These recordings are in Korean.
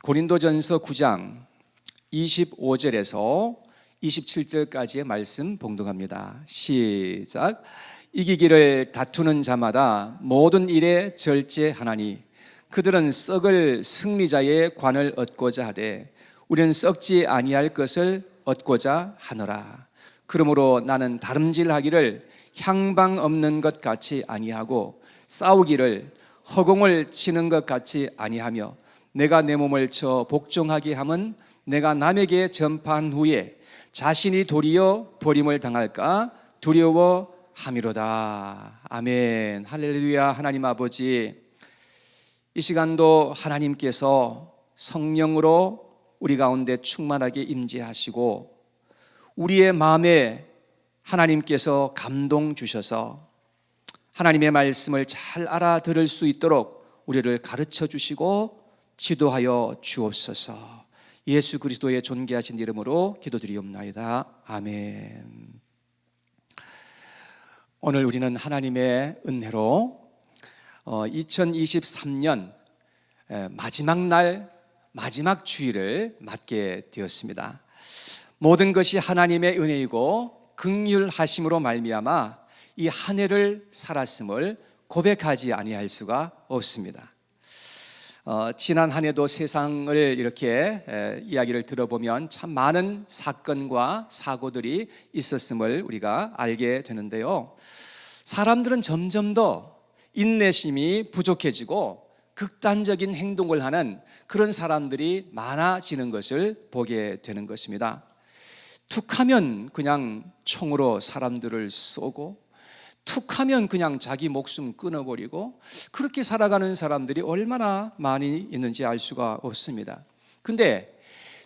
고린도전서 9장 25절에서 27절까지의 말씀 봉독합니다. 시작. 이기기를 다투는 자마다 모든 일에 절제하나니 그들은 썩을 승리자의 관을 얻고자 하되 우리는 썩지 아니할 것을 얻고자 하노라. 그러므로 나는 다름질하기를 향방 없는 것 같이 아니하고 싸우기를 허공을 치는 것 같이 아니하며 내가 내 몸을 쳐 복종하게 함은 내가 남에게 전파한 후에 자신이 도리어 버림을 당할까 두려워함이로다. 아멘. 할렐루야. 하나님 아버지, 이 시간도 하나님께서 성령으로 우리 가운데 충만하게 임재하시고 우리의 마음에 하나님께서 감동 주셔서 하나님의 말씀을 잘 알아들을 수 있도록 우리를 가르쳐 주시고 지도하여 주옵소서. 예수 그리스도의 존귀하신 이름으로 기도드리옵나이다. 아멘. 오늘 우리는 하나님의 은혜로 2023년 마지막 날 마지막 주일을 맞게 되었습니다. 모든 것이 하나님의 은혜이고 긍휼하심으로 말미암아 이 한 해를 살았음을 고백하지 아니할 수가 없습니다. 지난 한 해도 세상을 이렇게 이야기를 들어보면 참 많은 사건과 사고들이 있었음을 우리가 알게 되는데요. 사람들은 점점 더 인내심이 부족해지고 극단적인 행동을 하는 그런 사람들이 많아지는 것을 보게 되는 것입니다. 툭하면 그냥 총으로 사람들을 쏘고 툭하면 그냥 자기 목숨 끊어버리고 그렇게 살아가는 사람들이 얼마나 많이 있는지 알 수가 없습니다. 근데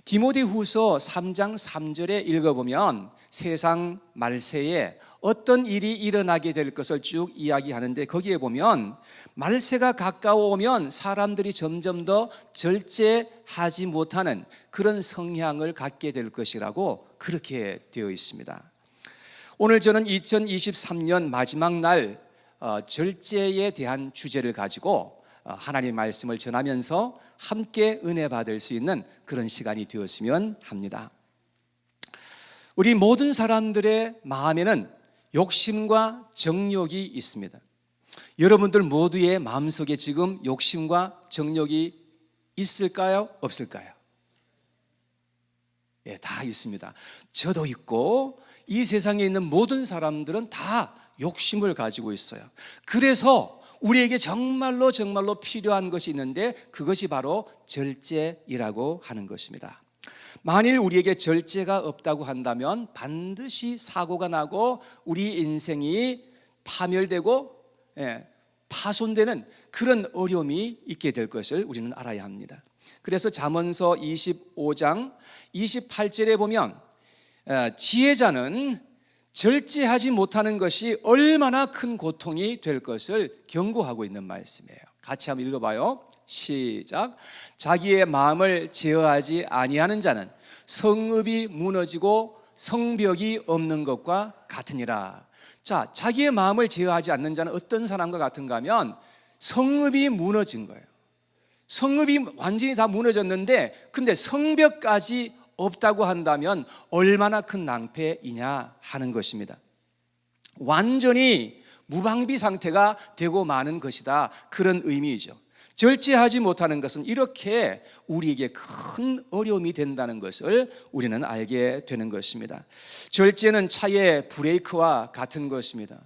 디모데후서 3장 3절에 읽어보면 세상 말세에 어떤 일이 일어나게 될 것을 쭉 이야기하는데 거기에 보면 말세가 가까워오면 사람들이 점점 더 절제하지 못하는 그런 성향을 갖게 될 것이라고 그렇게 되어 있습니다. 오늘 저는 2023년 마지막 날 절제에 대한 주제를 가지고 하나님의 말씀을 전하면서 함께 은혜 받을 수 있는 그런 시간이 되었으면 합니다. 우리 모든 사람들의 마음에는 욕심과 정욕이 있습니다. 여러분들 모두의 마음속에 지금 욕심과 정욕이 있을까요? 없을까요? 예, 다 있습니다. 저도 있고 이 세상에 있는 모든 사람들은 다 욕심을 가지고 있어요. 그래서 우리에게 정말로 필요한 것이 있는데 그것이 바로 절제이라고 하는 것입니다. 만일 우리에게 절제가 없다고 한다면 반드시 사고가 나고 우리 인생이 파멸되고 파손되는 그런 어려움이 있게 될 것을 우리는 알아야 합니다. 그래서 잠언서 25장 28절에 보면 지혜자는 절제하지 못하는 것이 얼마나 큰 고통이 될 것을 경고하고 있는 말씀이에요. 같이 한번 읽어봐요. 시작. 자기의 마음을 제어하지 아니하는 자는 성읍이 무너지고 성벽이 없는 것과 같으니라. 자, 자기의 마음을 제어하지 않는 자는 어떤 사람과 같은가 하면 성읍이 무너진 거예요. 성읍이 완전히 다 무너졌는데 근데 성벽까지 없다고 한다면 얼마나 큰 낭패이냐 하는 것입니다. 완전히 무방비 상태가 되고 마는 것이다, 그런 의미이죠. 절제하지 못하는 것은 이렇게 우리에게 큰 어려움이 된다는 것을 우리는 알게 되는 것입니다. 절제는 차의 브레이크와 같은 것입니다.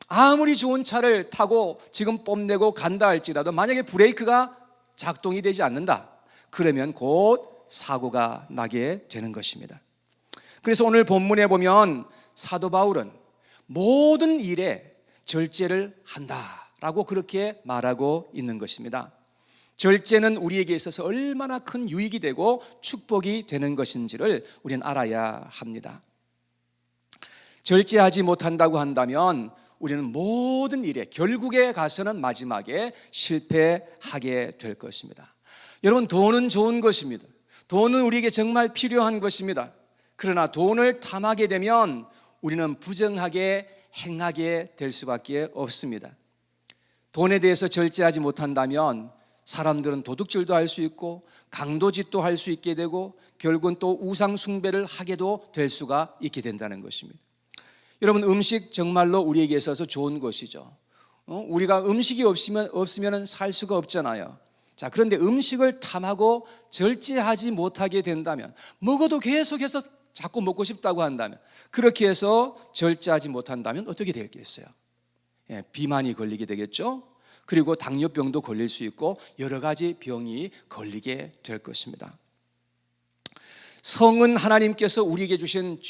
아무리 좋은 차를 타고 지금 뽐내고 간다 할지라도 만약에 브레이크가 작동이 되지 않는다, 그러면 곧 사고가 나게 되는 것입니다. 그래서 오늘 본문에 보면 사도 바울은 모든 일에 절제를 한다라고 그렇게 말하고 있는 것입니다. 절제는 우리에게 있어서 얼마나 큰 유익이 되고 축복이 되는 것인지를 우리는 알아야 합니다. 절제하지 못한다고 한다면 우리는 모든 일에 결국에 가서는 마지막에 실패하게 될 것입니다. 여러분, 돈은 좋은 것입니다. 돈은 우리에게 정말 필요한 것입니다. 그러나 돈을 탐하게 되면 우리는 부정하게 행하게 될 수밖에 없습니다. 돈에 대해서 절제하지 못한다면 사람들은 도둑질도 할 수 있고 강도짓도 할 수 있게 되고 결국은 또 우상 숭배를 하게도 될 수가 있게 된다는 것입니다. 여러분, 음식 정말로 우리에게 있어서 좋은 것이죠. 우리가 음식이 없으면 살 수가 없잖아요. 자, 그런데 음식을 탐하고 절제하지 못하게 된다면, 먹어도 계속해서 자꾸 먹고 싶다고 한다면, 그렇게 해서 절제하지 못한다면 어떻게 되겠어요? 비만이 걸리게 되겠죠. 그리고 당뇨병도 걸릴 수 있고 여러 가지 병이 걸리게 될 것입니다. 성은 하나님께서 우리에게 주신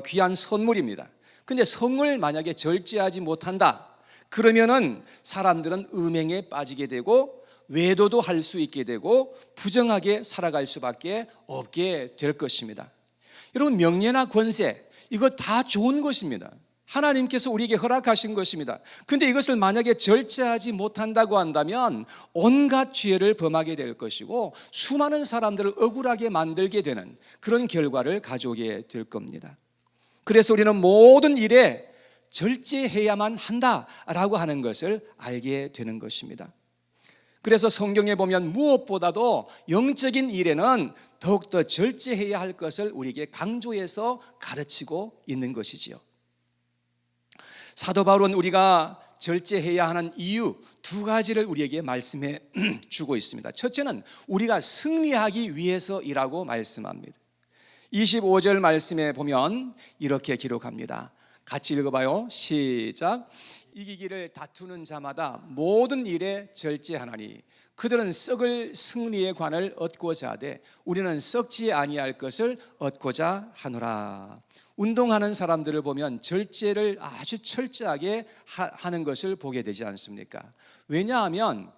귀한 선물입니다. 근데 성을 만약에 절제하지 못한다, 그러면은 사람들은 음행에 빠지게 되고 외도도 할 수 있게 되고 부정하게 살아갈 수밖에 없게 될 것입니다. 여러분, 명예나 권세, 이거 다 좋은 것입니다. 하나님께서 우리에게 허락하신 것입니다. 근데 이것을 만약에 절제하지 못한다고 한다면 온갖 죄를 범하게 될 것이고 수많은 사람들을 억울하게 만들게 되는 그런 결과를 가져오게 될 겁니다. 그래서 우리는 모든 일에 절제해야만 한다라고 하는 것을 알게 되는 것입니다. 그래서 성경에 보면 무엇보다도 영적인 일에는 더욱더 절제해야 할 것을 우리에게 강조해서 가르치고 있는 것이지요. 사도 바울은 우리가 절제해야 하는 이유 두 가지를 우리에게 말씀해 주고 있습니다. 첫째는 우리가 승리하기 위해서이라고 말씀합니다. 25절 말씀에 보면 이렇게 기록합니다. 같이 읽어봐요. 시작. 이기기를 다투는 자마다 모든 일에 절제하나니 그들은 썩을 승리의 관을 얻고자 하되 우리는 썩지 아니할 것을 얻고자 하노라. 운동하는 사람들을 보면 절제를 아주 철저하게 하는 것을 보게 되지 않습니까? 왜냐하면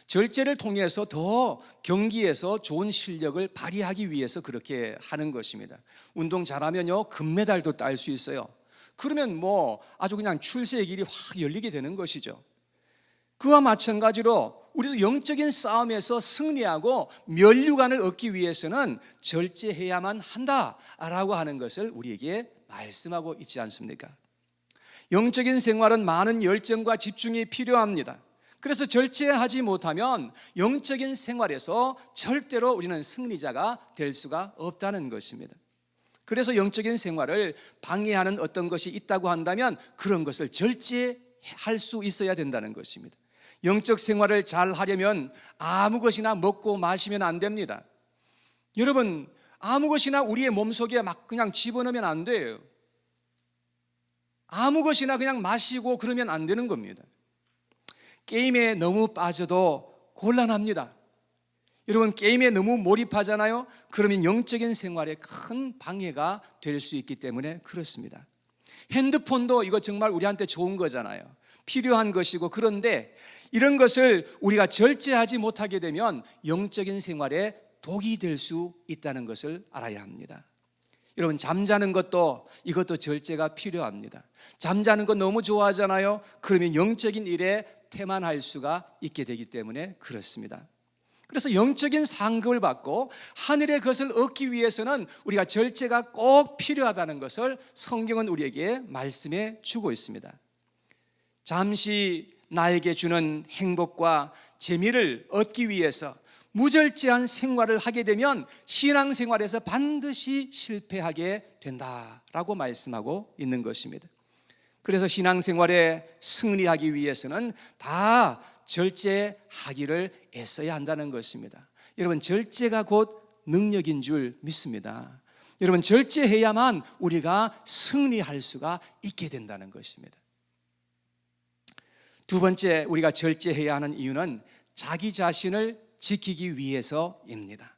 절제를 통해서 더 경기에서 좋은 실력을 발휘하기 위해서 그렇게 하는 것입니다. 운동 잘하면요, 금메달도 딸 수 있어요. 그러면 아주 그냥 출세의 길이 확 열리게 되는 것이죠. 그와 마찬가지로 우리도 영적인 싸움에서 승리하고 면류관을 얻기 위해서는 절제해야만 한다라고 하는 것을 우리에게 말씀하고 있지 않습니까? 영적인 생활은 많은 열정과 집중이 필요합니다. 그래서 절제하지 못하면 영적인 생활에서 절대로 우리는 승리자가 될 수가 없다는 것입니다. 그래서 영적인 생활을 방해하는 어떤 것이 있다고 한다면 그런 것을 절제할 수 있어야 된다는 것입니다. 영적 생활을 잘 하려면 아무 것이나 먹고 마시면 안 됩니다. 여러분, 아무 것이나 우리의 몸속에 막 그냥 집어넣으면 안 돼요. 아무 것이나 그냥 마시고 그러면 안 되는 겁니다. 게임에 너무 빠져도 곤란합니다. 여러분, 게임에 너무 몰입하잖아요. 그러면 영적인 생활에 큰 방해가 될 수 있기 때문에 그렇습니다. 핸드폰도 이거 정말 우리한테 좋은 거잖아요. 필요한 것이고, 그런데 이런 것을 우리가 절제하지 못하게 되면 영적인 생활에 독이 될 수 있다는 것을 알아야 합니다. 여러분, 잠자는 것도 이것도 절제가 필요합니다. 잠자는 거 너무 좋아하잖아요. 그러면 영적인 일에 태만할 수가 있게 되기 때문에 그렇습니다. 그래서 영적인 상급을 받고 하늘의 것을 얻기 위해서는 우리가 절제가 꼭 필요하다는 것을 성경은 우리에게 말씀해 주고 있습니다. 잠시 나에게 주는 행복과 재미를 얻기 위해서 무절제한 생활을 하게 되면 신앙생활에서 반드시 실패하게 된다라고 말씀하고 있는 것입니다. 그래서 신앙생활에 승리하기 위해서는 다 절제하기를 애써야 한다는 것입니다. 여러분, 절제가 곧 능력인 줄 믿습니다. 여러분, 절제해야만 우리가 승리할 수가 있게 된다는 것입니다. 두 번째, 우리가 절제해야 하는 이유는 자기 자신을 지키기 위해서입니다.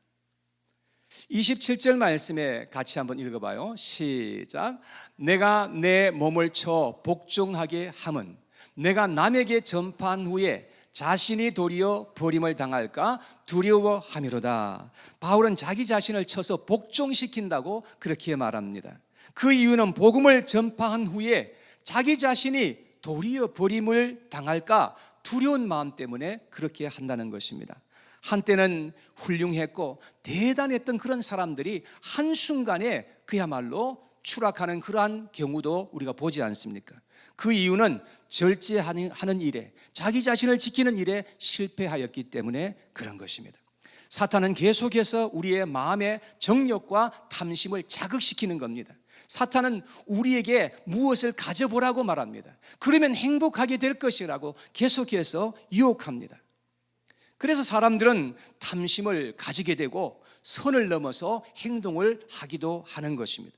27절 말씀에 같이 한번 읽어봐요. 시작. 내가 내 몸을 쳐 복종하게 함은 내가 남에게 전파한 후에 자신이 도리어 버림을 당할까 두려워함이로다. 바울은 자기 자신을 쳐서 복종시킨다고 그렇게 말합니다. 그 이유는 복음을 전파한 후에 자기 자신이 도리어 버림을 당할까 두려운 마음 때문에 그렇게 한다는 것입니다. 한때는 훌륭했고 대단했던 그런 사람들이 한순간에 그야말로 추락하는 그러한 경우도 우리가 보지 않습니까? 그 이유는 절제하는 일에, 자기 자신을 지키는 일에 실패하였기 때문에 그런 것입니다. 사탄은 계속해서 우리의 마음의 정욕과 탐심을 자극시키는 겁니다. 사탄은 우리에게 무엇을 가져보라고 말합니다. 그러면 행복하게 될 것이라고 계속해서 유혹합니다. 그래서 사람들은 탐심을 가지게 되고 선을 넘어서 행동을 하기도 하는 것입니다.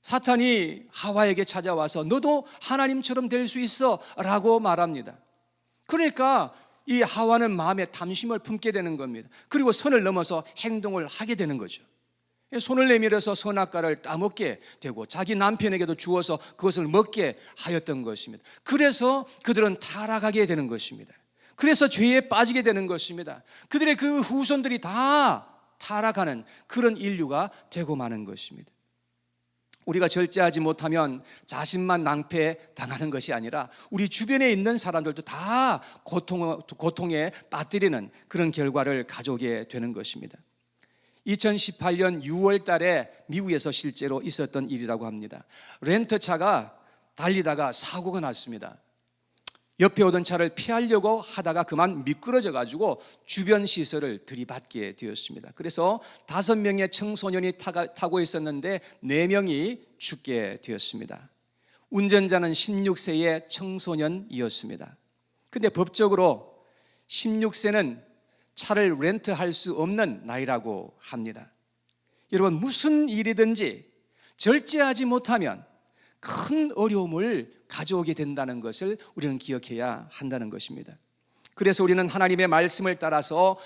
사탄이 하와에게 찾아와서 너도 하나님처럼 될 수 있어 라고 말합니다. 그러니까 이 하와는 마음에 탐심을 품게 되는 겁니다. 그리고 선을 넘어서 행동을 하게 되는 거죠. 손을 내밀어서 선악과를 따먹게 되고 자기 남편에게도 주어서 그것을 먹게 하였던 것입니다. 그래서 그들은 타락하게 되는 것입니다. 그래서 죄에 빠지게 되는 것입니다. 그들의 그 후손들이 다 타락하는 그런 인류가 되고 마는 것입니다. 우리가 절제하지 못하면 자신만 낭패당하는 것이 아니라 우리 주변에 있는 사람들도 다 고통에 빠뜨리는 그런 결과를 가져오게 되는 것입니다. 2018년 6월 달에 미국에서 실제로 있었던 일이라고 합니다. 렌터차가 달리다가 사고가 났습니다. 옆에 오던 차를 피하려고 하다가 그만 미끄러져 가지고 주변 시설을 들이받게 되었습니다. 그래서 5명의 청소년이 타고 있었는데 4명이 죽게 되었습니다. 운전자는 16세의 청소년이었습니다. 근데 법적으로 16세는 차를 렌트할 수 없는 나이라고 합니다. 여러분, 무슨 일이든지 절제하지 못하면 큰 어려움을 가져오게 된다는 것을 우리는 기억해야 한다는 것입니다. 그래서 우리는 하나님의 말씀을 따라서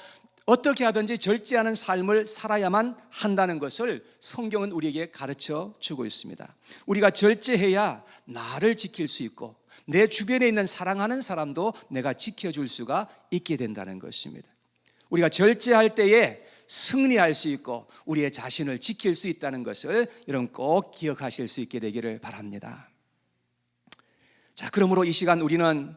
어떻게 하든지 절제하는 삶을 살아야만 한다는 것을 성경은 우리에게 가르쳐 주고 있습니다. 우리가 절제해야 나를 지킬 수 있고 내 주변에 있는 사랑하는 사람도 내가 지켜줄 수가 있게 된다는 것입니다. 우리가 절제할 때에 승리할 수 있고 우리의 자신을 지킬 수 있다는 것을 여러분 꼭 기억하실 수 있게 되기를 바랍니다. 자, 그러므로 이 시간 우리는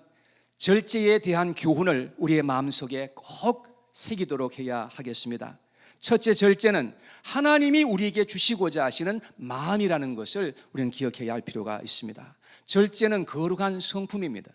절제에 대한 교훈을 우리의 마음속에 꼭 새기도록 해야 하겠습니다. 첫째, 절제는 하나님이 우리에게 주시고자 하시는 마음이라는 것을 우리는 기억해야 할 필요가 있습니다. 절제는 거룩한 성품입니다.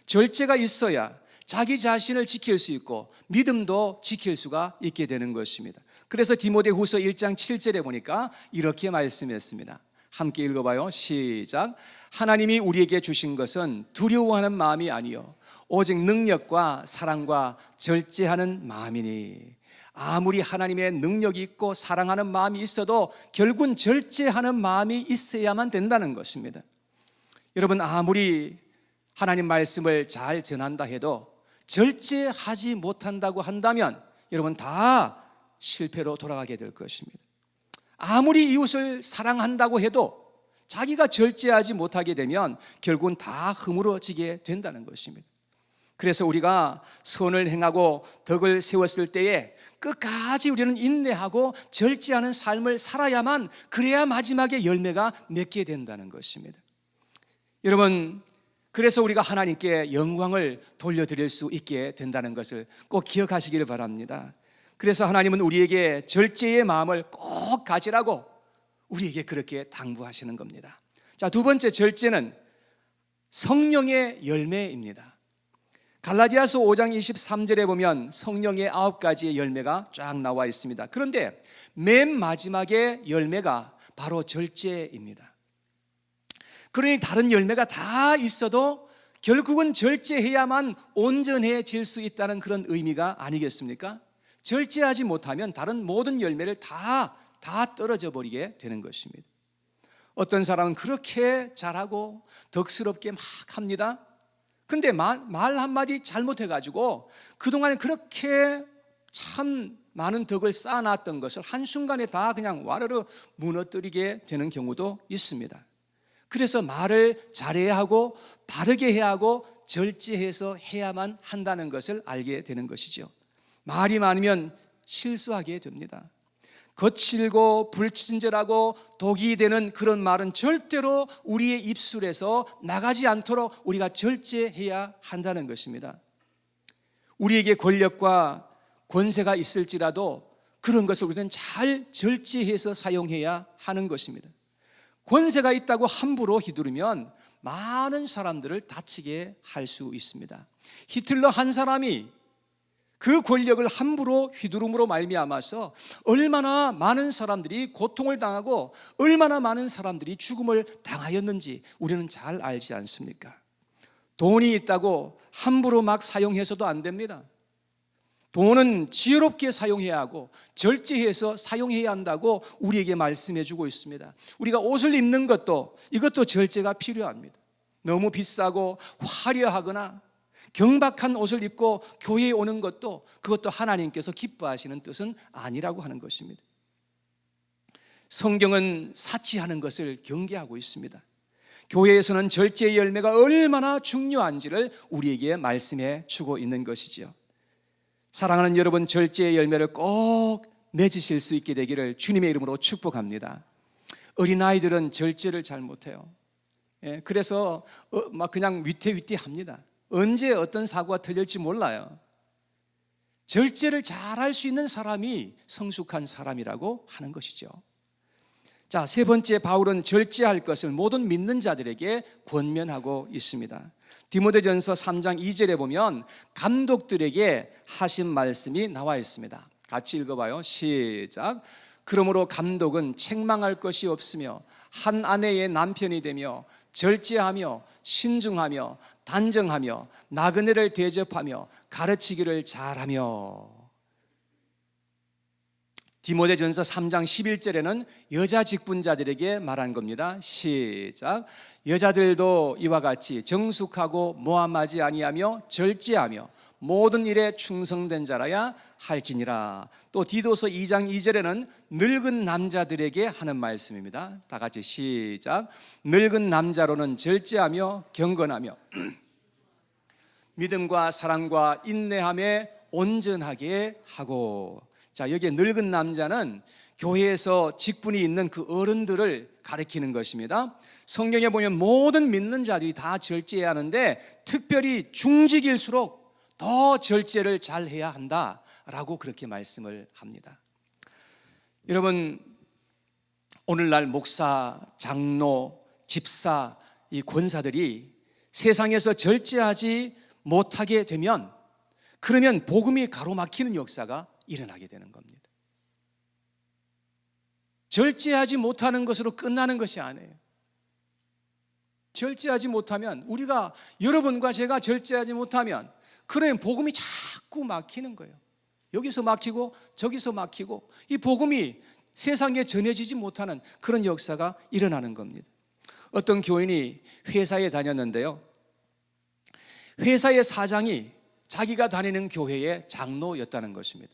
절제가 있어야 자기 자신을 지킬 수 있고 믿음도 지킬 수가 있게 되는 것입니다. 그래서 디모데후서 1장 7절에 보니까 이렇게 말씀했습니다. 함께 읽어봐요. 시작. 하나님이 우리에게 주신 것은 두려워하는 마음이 아니요 오직 능력과 사랑과 절제하는 마음이니. 아무리 하나님의 능력이 있고 사랑하는 마음이 있어도 결국은 절제하는 마음이 있어야만 된다는 것입니다. 여러분, 아무리 하나님 말씀을 잘 전한다 해도 절제하지 못한다고 한다면 여러분 다 실패로 돌아가게 될 것입니다. 아무리 이웃을 사랑한다고 해도 자기가 절제하지 못하게 되면 결국은 다 허물어지게 된다는 것입니다. 그래서 우리가 선을 행하고 덕을 세웠을 때에 끝까지 우리는 인내하고 절제하는 삶을 살아야만 그래야 마지막에 열매가 맺게 된다는 것입니다. 여러분, 그래서 우리가 하나님께 영광을 돌려드릴 수 있게 된다는 것을 꼭 기억하시기를 바랍니다. 그래서 하나님은 우리에게 절제의 마음을 꼭 가지라고 우리에게 그렇게 당부하시는 겁니다. 자, 두 번째, 절제는 성령의 열매입니다. 갈라디아서 5장 23절에 보면 성령의 9가지의 열매가 쫙 나와 있습니다. 그런데 맨 마지막의 열매가 바로 절제입니다. 그러니 다른 열매가 다 있어도 결국은 절제해야만 온전해질 수 있다는 그런 의미가 아니겠습니까? 절제하지 못하면 다른 모든 열매를 다 떨어져 버리게 되는 것입니다. 어떤 사람은 그렇게 잘하고 덕스럽게 막 합니다. 근데 말 한마디 잘못해가지고 그동안 그렇게 참 많은 덕을 쌓아놨던 것을 한순간에 다 그냥 와르르 무너뜨리게 되는 경우도 있습니다. 그래서 말을 잘해야 하고 바르게 해야 하고 절제해서 해야만 한다는 것을 알게 되는 것이죠. 말이 많으면 실수하게 됩니다. 거칠고 불친절하고 독이 되는 그런 말은 절대로 우리의 입술에서 나가지 않도록 우리가 절제해야 한다는 것입니다. 우리에게 권력과 권세가 있을지라도 그런 것을 우리는 잘 절제해서 사용해야 하는 것입니다. 권세가 있다고 함부로 휘두르면 많은 사람들을 다치게 할 수 있습니다. 히틀러 한 사람이 그 권력을 함부로 휘두름으로 말미암아서 얼마나 많은 사람들이 고통을 당하고 얼마나 많은 사람들이 죽음을 당하였는지 우리는 잘 알지 않습니까? 돈이 있다고 함부로 막 사용해서도 안 됩니다. 돈은 지혜롭게 사용해야 하고 절제해서 사용해야 한다고 우리에게 말씀해 주고 있습니다. 우리가 옷을 입는 것도 이것도 절제가 필요합니다. 너무 비싸고 화려하거나 경박한 옷을 입고 교회에 오는 것도 그것도 하나님께서 기뻐하시는 뜻은 아니라고 하는 것입니다. 성경은 사치하는 것을 경계하고 있습니다. 교회에서는 절제의 열매가 얼마나 중요한지를 우리에게 말씀해 주고 있는 것이지요. 사랑하는 여러분, 절제의 열매를 꼭 맺으실 수 있게 되기를 주님의 이름으로 축복합니다. 어린아이들은 절제를 잘 못해요. 그래서 막 그냥 위태위태합니다. 언제 어떤 사고가 터질지 몰라요. 절제를 잘 할 수 있는 사람이 성숙한 사람이라고 하는 것이죠. 자, 세 번째, 바울은 절제할 것을 모든 믿는 자들에게 권면하고 있습니다. 디모데전서 3장 2절에 보면 감독들에게 하신 말씀이 나와 있습니다. 같이 읽어봐요. 시작. 그러므로 감독은 책망할 것이 없으며 한 아내의 남편이 되며 절제하며 신중하며 단정하며 나그네를 대접하며 가르치기를 잘하며. 디모데전서 3장 11절에는 여자 직분자들에게 말한 겁니다. 시작. 여자들도 이와 같이 정숙하고 모함하지 아니하며 절제하며 모든 일에 충성된 자라야 할지니라. 또 디도서 2장 2절에는 늙은 남자들에게 하는 말씀입니다. 다 같이 시작. 늙은 남자로는 절제하며 경건하며 믿음과 사랑과 인내함에 온전하게 하고. 자, 여기에 늙은 남자는 교회에서 직분이 있는 그 어른들을 가리키는 것입니다. 성경에 보면 모든 믿는 자들이 다 절제해야 하는데 특별히 중직일수록 더 절제를 잘 해야 한다라고 그렇게 말씀을 합니다. 여러분, 오늘날 목사, 장로, 집사, 이 권사들이 세상에서 절제하지 못하게 되면 그러면 복음이 가로막히는 역사가 일어나게 되는 겁니다. 절제하지 못하는 것으로 끝나는 것이 아니에요. 절제하지 못하면, 우리가, 여러분과 제가 절제하지 못하면 그러면 복음이 자꾸 막히는 거예요. 여기서 막히고 저기서 막히고 이 복음이 세상에 전해지지 못하는 그런 역사가 일어나는 겁니다. 어떤 교인이 회사에 다녔는데요, 회사의 사장이 자기가 다니는 교회의 장로였다는 것입니다.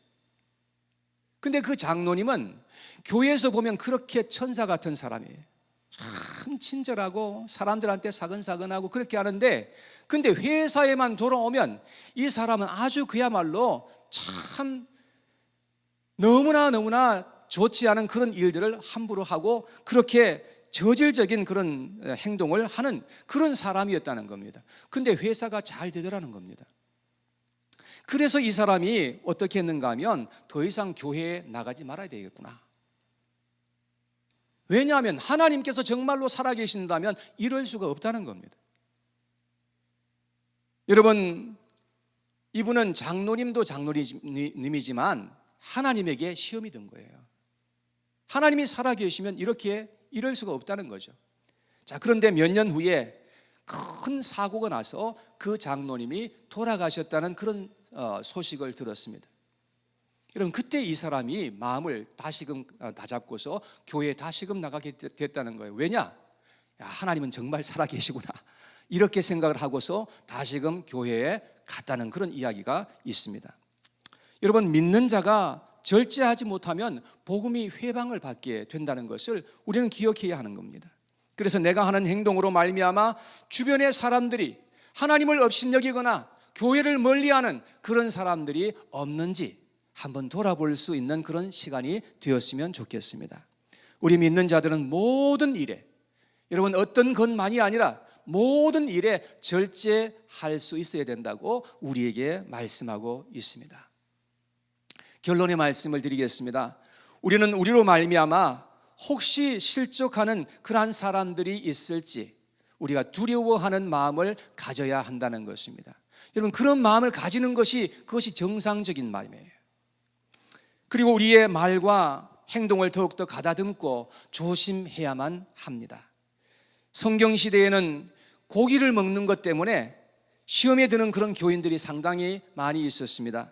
근데 그 장로님은 교회에서 보면 그렇게 천사 같은 사람이에요. 참 친절하고 사람들한테 사근사근하고 그렇게 하는데, 근데 회사에만 돌아오면 이 사람은 아주 그야말로 참 너무나 좋지 않은 그런 일들을 함부로 하고 그렇게 저질적인 그런 행동을 하는 그런 사람이었다는 겁니다. 근데 회사가 잘 되더라는 겁니다. 그래서 이 사람이 어떻게 했는가 하면 더 이상 교회에 나가지 말아야 되겠구나. 왜냐하면 하나님께서 정말로 살아계신다면 이럴 수가 없다는 겁니다. 여러분, 이분은 장로님도 장로님이지만 하나님에게 시험이 든 거예요. 하나님이 살아계시면 이럴 수가 없다는 거죠. 자, 그런데 몇 년 후에 큰 사고가 나서 그 장로님이 돌아가셨다는 그런 소식을 들었습니다. 여러분, 그때 이 사람이 마음을 다시금 다잡고서 교회에 다시금 나가게 됐다는 거예요. 왜냐? 야, 하나님은 정말 살아계시구나, 이렇게 생각을 하고서 다시금 교회에 갔다는 그런 이야기가 있습니다. 여러분, 믿는 자가 절제하지 못하면 복음이 회방을 받게 된다는 것을 우리는 기억해야 하는 겁니다. 그래서 내가 하는 행동으로 말미암아 주변의 사람들이 하나님을 업신여기거나 교회를 멀리하는 그런 사람들이 없는지 한번 돌아볼 수 있는 그런 시간이 되었으면 좋겠습니다. 우리 믿는 자들은 모든 일에, 여러분, 어떤 것만이 아니라 모든 일에 절제할 수 있어야 된다고 우리에게 말씀하고 있습니다. 결론의 말씀을 드리겠습니다. 우리는 우리로 말미암아 혹시 실족하는 그러한 사람들이 있을지 우리가 두려워하는 마음을 가져야 한다는 것입니다. 여러분, 그런 마음을 가지는 그것이 정상적인 마음이에요. 그리고 우리의 말과 행동을 더욱더 가다듬고 조심해야만 합니다. 성경시대에는 고기를 먹는 것 때문에 시험에 드는 그런 교인들이 상당히 많이 있었습니다.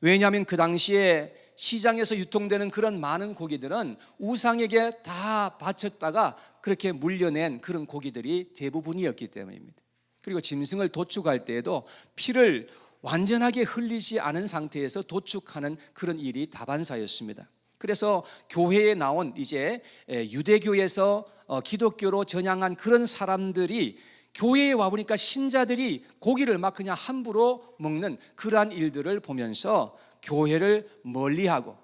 왜냐하면 그 당시에 시장에서 유통되는 그런 많은 고기들은 우상에게 다 바쳤다가 그렇게 물려낸 그런 고기들이 대부분이었기 때문입니다. 그리고 짐승을 도축할 때에도 피를 완전하게 흘리지 않은 상태에서 도축하는 그런 일이 다반사였습니다. 그래서 교회에 나온 이제 유대교에서 기독교로 전향한 그런 사람들이 교회에 와보니까 신자들이 고기를 막 그냥 함부로 먹는 그러한 일들을 보면서 교회를 멀리하고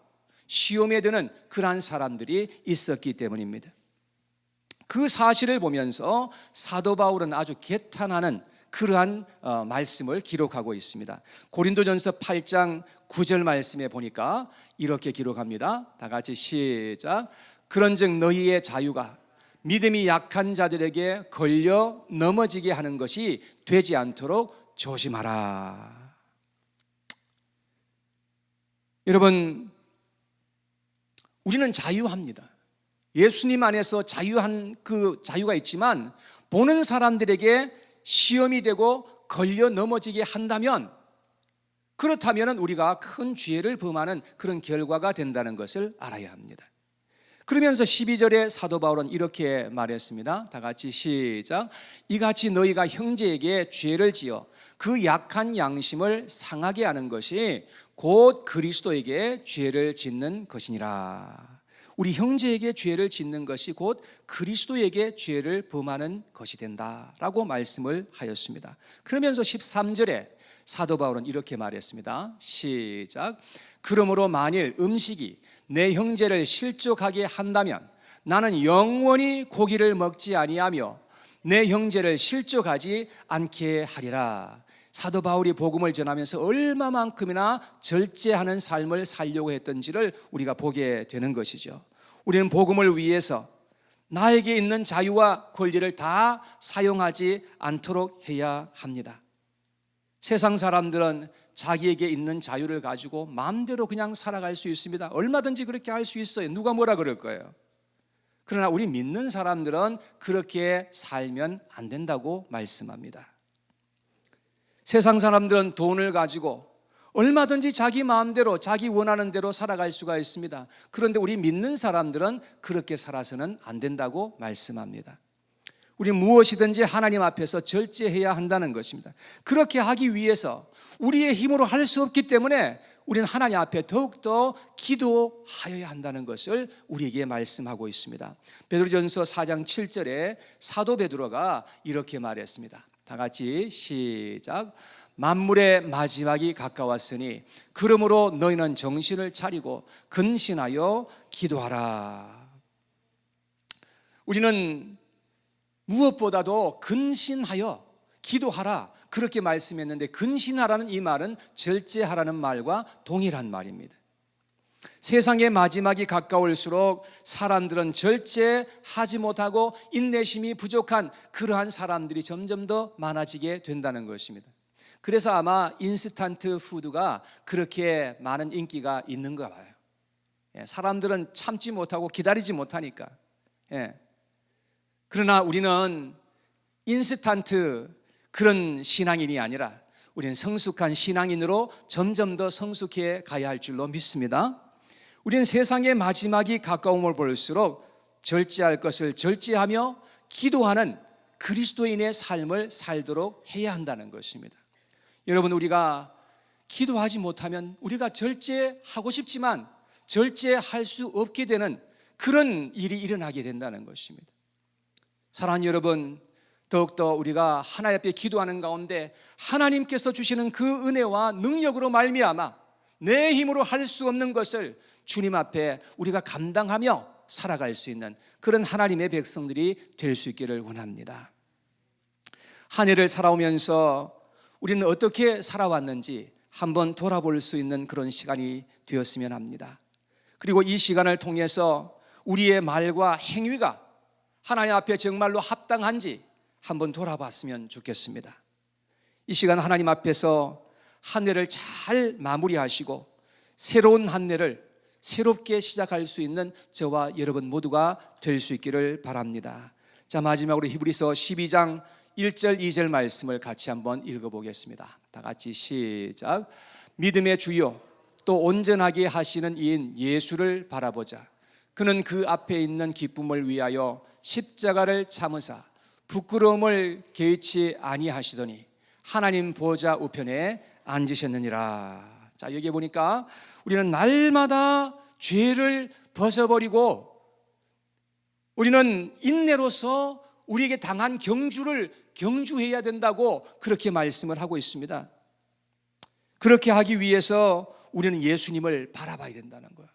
시험에 드는 그러한 사람들이 있었기 때문입니다. 그 사실을 보면서 사도 바울은 아주 개탄하는 그러한 말씀을 기록하고 있습니다. 고린도전서 8장 9절 말씀에 보니까 이렇게 기록합니다. 다 같이 시작. 그런즉 너희의 자유가 믿음이 약한 자들에게 걸려 넘어지게 하는 것이 되지 않도록 조심하라. 여러분, 우리는 자유합니다. 예수님 안에서 자유한 그 자유가 있지만 보는 사람들에게 시험이 되고 걸려 넘어지게 한다면, 그렇다면 우리가 큰 죄를 범하는 그런 결과가 된다는 것을 알아야 합니다. 그러면서 12절에 사도 바울은 이렇게 말했습니다. 다 같이 시작. 이같이 너희가 형제에게 죄를 지어 그 약한 양심을 상하게 하는 것이 곧 그리스도에게 죄를 짓는 것이니라. 우리 형제에게 죄를 짓는 것이 곧 그리스도에게 죄를 범하는 것이 된다라고 말씀을 하였습니다. 그러면서 13절에 사도 바울은 이렇게 말했습니다. 시작. 그러므로 만일 음식이 내 형제를 실족하게 한다면 나는 영원히 고기를 먹지 아니하며 내 형제를 실족하지 않게 하리라. 사도 바울이 복음을 전하면서 얼마만큼이나 절제하는 삶을 살려고 했던지를 우리가 보게 되는 것이죠. 우리는 복음을 위해서 나에게 있는 자유와 권리를 다 사용하지 않도록 해야 합니다. 세상 사람들은 자기에게 있는 자유를 가지고 마음대로 그냥 살아갈 수 있습니다. 얼마든지 그렇게 할 수 있어요. 누가 뭐라 그럴 거예요. 그러나 우리 믿는 사람들은 그렇게 살면 안 된다고 말씀합니다. 세상 사람들은 돈을 가지고 얼마든지 자기 마음대로 자기 원하는 대로 살아갈 수가 있습니다. 그런데 우리 믿는 사람들은 그렇게 살아서는 안 된다고 말씀합니다. 우리 무엇이든지 하나님 앞에서 절제해야 한다는 것입니다. 그렇게 하기 위해서 우리의 힘으로 할 수 없기 때문에 우리는 하나님 앞에 더욱더 기도하여야 한다는 것을 우리에게 말씀하고 있습니다. 베드로전서 4장 7절에 사도 베드로가 이렇게 말했습니다. 다 같이 시작. 만물의 마지막이 가까웠으니 그러므로 너희는 정신을 차리고 근신하여 기도하라. 우리는 무엇보다도 근신하여 기도하라 그렇게 말씀했는데, 근신하라는 이 말은 절제하라는 말과 동일한 말입니다. 세상의 마지막이 가까울수록 사람들은 절제하지 못하고 인내심이 부족한 그러한 사람들이 점점 더 많아지게 된다는 것입니다. 그래서 아마 인스턴트 푸드가 그렇게 많은 인기가 있는가 봐요. 사람들은 참지 못하고 기다리지 못하니까. 그러나 우리는 인스턴트 그런 신앙인이 아니라 우리는 성숙한 신앙인으로 점점 더 성숙해 가야 할 줄로 믿습니다. 우리는 세상의 마지막이 가까움을 볼수록 절제할 것을 절제하며 기도하는 그리스도인의 삶을 살도록 해야 한다는 것입니다. 여러분, 우리가 기도하지 못하면 우리가 절제하고 싶지만 절제할 수 없게 되는 그런 일이 일어나게 된다는 것입니다. 사랑하는 여러분, 더욱더 우리가 하나님 앞에 기도하는 가운데 하나님께서 주시는 그 은혜와 능력으로 말미암아 내 힘으로 할 수 없는 것을 주님 앞에 우리가 감당하며 살아갈 수 있는 그런 하나님의 백성들이 될 수 있기를 원합니다. 한 해를 살아오면서 우리는 어떻게 살아왔는지 한번 돌아볼 수 있는 그런 시간이 되었으면 합니다. 그리고 이 시간을 통해서 우리의 말과 행위가 하나님 앞에 정말로 합당한지 한번 돌아봤으면 좋겠습니다. 이 시간 하나님 앞에서 한 해를 잘 마무리하시고 새로운 한 해를 새롭게 시작할 수 있는 저와 여러분 모두가 될 수 있기를 바랍니다. 자, 마지막으로 히브리서 12장 1절 2절 말씀을 같이 한번 읽어보겠습니다. 다 같이 시작. 믿음의 주요 또 온전하게 하시는 이인 예수를 바라보자. 그는 그 앞에 있는 기쁨을 위하여 십자가를 참으사 부끄러움을 개의치 아니하시더니 하나님 보좌 우편에 앉으셨느니라. 자, 여기 보니까 우리는 날마다 죄를 벗어버리고 우리는 인내로서 우리에게 당한 경주를 경주해야 된다고 그렇게 말씀을 하고 있습니다. 그렇게 하기 위해서 우리는 예수님을 바라봐야 된다는 거예요.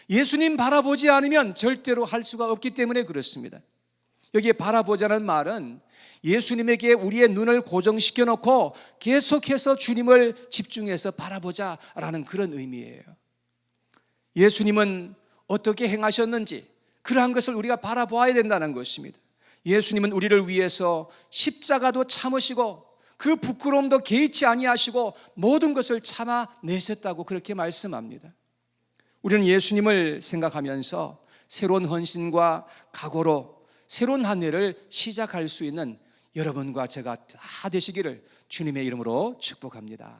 예수님 바라보지 않으면 절대로 할 수가 없기 때문에 그렇습니다. 여기에 바라보자는 말은 예수님에게 우리의 눈을 고정시켜 놓고 계속해서 주님을 집중해서 바라보자라는 그런 의미예요. 예수님은 어떻게 행하셨는지 그러한 것을 우리가 바라보아야 된다는 것입니다. 예수님은 우리를 위해서 십자가도 참으시고 그 부끄러움도 개의치 아니하시고 모든 것을 참아내셨다고 그렇게 말씀합니다. 우리는 예수님을 생각하면서 새로운 헌신과 각오로 새로운 한 해를 시작할 수 있는 여러분과 제가 다 되시기를 주님의 이름으로 축복합니다.